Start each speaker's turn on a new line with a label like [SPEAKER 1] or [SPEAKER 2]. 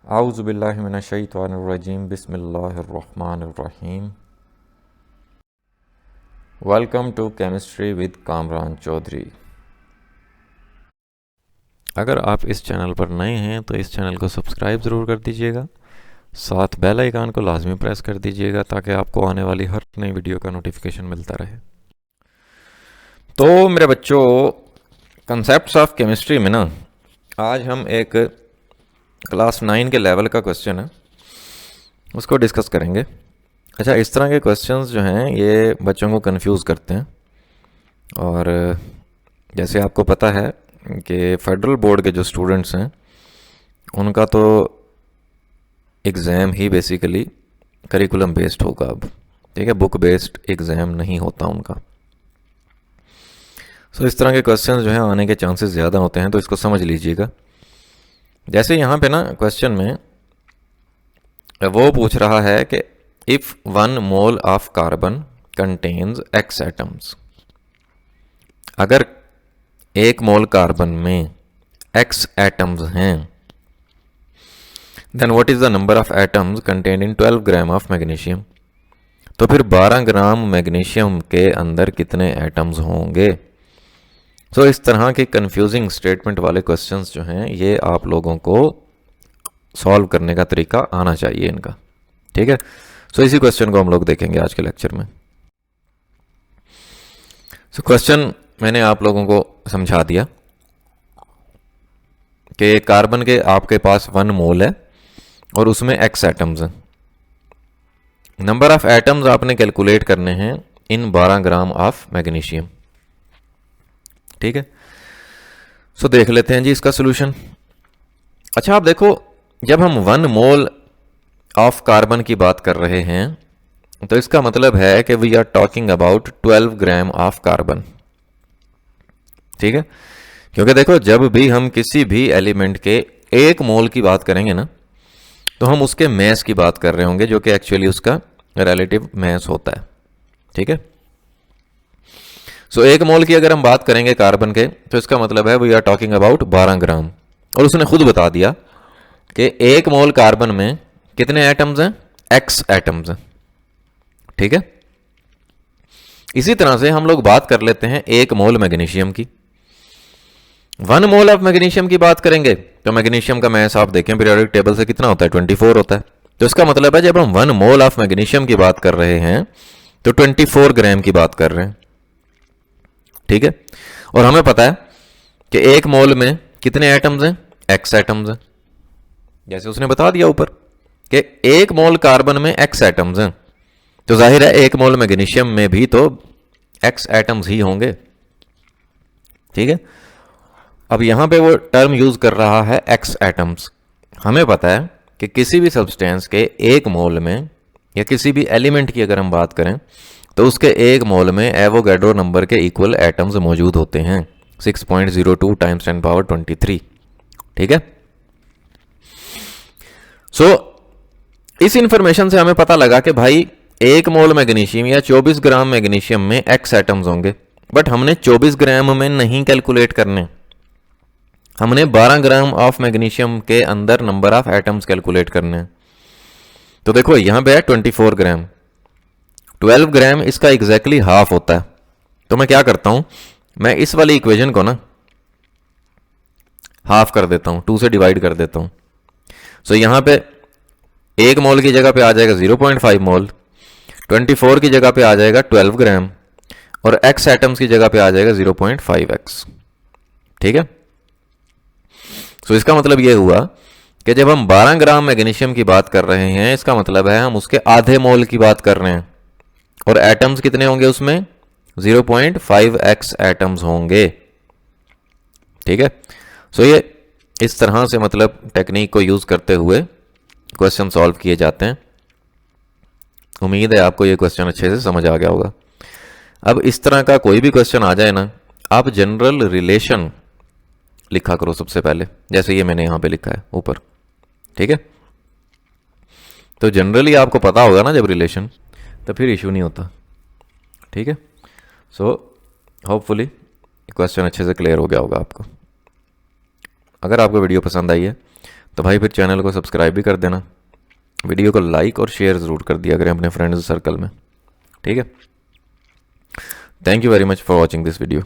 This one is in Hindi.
[SPEAKER 1] आऊज़ु बिल्लाहि मिनश्शैतानिर्रजीम बिस्मिल्लाहिर्रहमानिर्रहीम। Welcome to chemistry with Kamran Chaudhry. अगर आप इस चैनल पर नए हैं तो इस चैनल को सब्सक्राइब ज़रूर कर दीजिएगा, साथ बेल आइकन को लाजमी प्रेस कर दीजिएगा ताकि आपको आने वाली हर नई वीडियो का नोटिफिकेशन मिलता रहे। तो मेरे बच्चों, कंसेप्ट्स ऑफ केमिस्ट्री में ना आज हम एक क्लास 9 के लेवल का क्वेश्चन है उसको डिस्कस करेंगे। अच्छा, इस तरह के क्वेश्चंस जो हैं ये बच्चों को कंफ्यूज करते हैं, और जैसे आपको पता है कि फेडरल बोर्ड के जो स्टूडेंट्स हैं उनका तो एग्ज़ाम ही बेसिकली करिकुलम बेस्ड होगा अब, ठीक है, बुक बेस्ड एग्ज़ाम नहीं होता उनका। सो इस तरह के क्वेश्चंस जो हैं आने के चांसेस ज़्यादा होते हैं, तो इसको समझ लीजिएगा। जैसे यहाँ पे ना क्वेश्चन में वो पूछ रहा है कि if 1 mole of carbon contains x atoms, अगर 1 मोल कार्बन में x एटम्स हैं, then what is the number of atoms contained in 12 gram of magnesium, तो फिर 12 ग्राम मैग्नीशियम के अंदर कितने एटम्स होंगे। सो इस तरह के कंफ्यूजिंग स्टेटमेंट वाले क्वेश्चंस जो हैं ये आप लोगों को सॉल्व करने का तरीका आना चाहिए इनका, ठीक है। सो इसी क्वेश्चन को हम लोग देखेंगे आज के लेक्चर में। सो क्वेश्चन मैंने आप लोगों को समझा दिया कि कार्बन के आपके पास 1 मोल है और उसमें x एटम्स हैं। नंबर ऑफ एटम्स आपने कैलकुलेट करने हैं इन 12 ग्राम ऑफ मैग्नीशियम, ठीक है। सो देख लेते हैं जी इसका सोल्यूशन। अच्छा, आप देखो, जब हम 1 मोल ऑफ कार्बन की बात कर रहे हैं तो इसका मतलब है कि we are talking about 12 gram of carbon, ठीक है। क्योंकि देखो, जब भी हम किसी भी एलिमेंट के 1 मोल की बात करेंगे ना तो हम उसके मैस की बात कर रहे होंगे, जो कि एक्चुअली उसका रिलेटिव मैस होता है, ठीक है। सो 1 मोल की अगर हम बात करेंगे कार्बन के तो इसका मतलब है वी आर टॉकिंग अबाउट 12 ग्राम, और उसने खुद बता दिया कि 1 मोल कार्बन में कितने एटम्स हैं, x एटम्स हैं, ठीक है। इसी तरह से हम लोग बात कर लेते हैं 1 मोल मैग्नीशियम की। 1 मोल ऑफ मैग्नीशियम की बात करेंगे तो मैग्नीशियम का मैस आप देखें पीरियोडिक टेबल से कितना होता है, 24 होता है। तो इसका मतलब है जब हम 1 मोल ऑफ मैग्नीशियम की बात कर रहे हैं तो 24 ग्राम की बात कर रहे हैं, ठीक है। और हमें पता है कि 1 मोल में कितने एटम्स हैं, x एटम्स हैं, जैसे उसने बता दिया ऊपर कि 1 मोल कार्बन में x एटम्स हैं, तो जाहिर है 1 मोल मैग्नीशियम में भी तो x एटम्स ही होंगे, ठीक है। अब यहां पे वो टर्म यूज कर रहा है x एटम्स। हमें पता है कि किसी भी सब्सटेंस के 1 मोल में या किसी भी एलिमेंट की अगर हम बात करें तो उसके 1 मोल में एवोगैड्रो नंबर के इक्वल एटम्स मौजूद होते हैं, 6.02 टाइम्स 10 पावर 23, ठीक है। सो इस इंफॉर्मेशन से हमें पता लगा कि भाई 1 मोल मैग्नीशियम या 24 ग्राम मैग्नीशियम में x एटम्स होंगे, बट हमने 24 ग्राम में नहीं कैलकुलेट करने, हमने 12 ग्राम ऑफ मैग्नीशियम के अंदर नंबर ऑफ एटम्स कैलकुलेट करने हैं। तो देखो यहां पे है 24 ग्राम, 12 ग्राम इसका एग्जैक्टली हाफ होता है। तो मैं क्या करता हूं, मैं इस वाली इक्वेशन को ना हाफ कर देता हूं, 2 से डिवाइड कर देता हूं। सो यहां पे 1 मोल की जगह पे आ जाएगा 0.5 मोल, 24 की जगह पे आ जाएगा 12 ग्राम, और x एटम्स की जगह पे आ जाएगा 0.5x, ठीक है। सो इसका मतलब ये हुआ कि जब हम 12 ग्राम मैग्नीशियम की बात कर रहे हैं इसका मतलब है हम उसके आधे मोल की बात कर रहे हैं, और एटम्स कितने होंगे उसमें, 0.5x एटम्स होंगे, ठीक है। सो ये इस तरह से मतलब टेक्निक को यूज करते हुए क्वेश्चन सॉल्व किए जाते हैं। उम्मीद है आपको ये क्वेश्चन अच्छे से समझ आ गया होगा। अब इस तरह का कोई भी क्वेश्चन आ जाए ना, आप जनरल रिलेशन लिखा करो सबसे पहले, जैसे ये मैंने यहां पे लिखा है ऊपर, ठीक है। तो जनरली आपको पता होगा ना जब रिलेशन, तो फिर इशू नहीं होता, ठीक है। सो होपफुली क्वेश्चन अच्छे से क्लियर हो गया होगा आपको। अगर आपको वीडियो पसंद आई है तो भाई फिर चैनल को सब्सक्राइब भी कर देना, वीडियो को लाइक और शेयर ज़रूर कर दिया करें अपने फ्रेंड्स सर्कल में, ठीक है। Thank you very much for watching this video.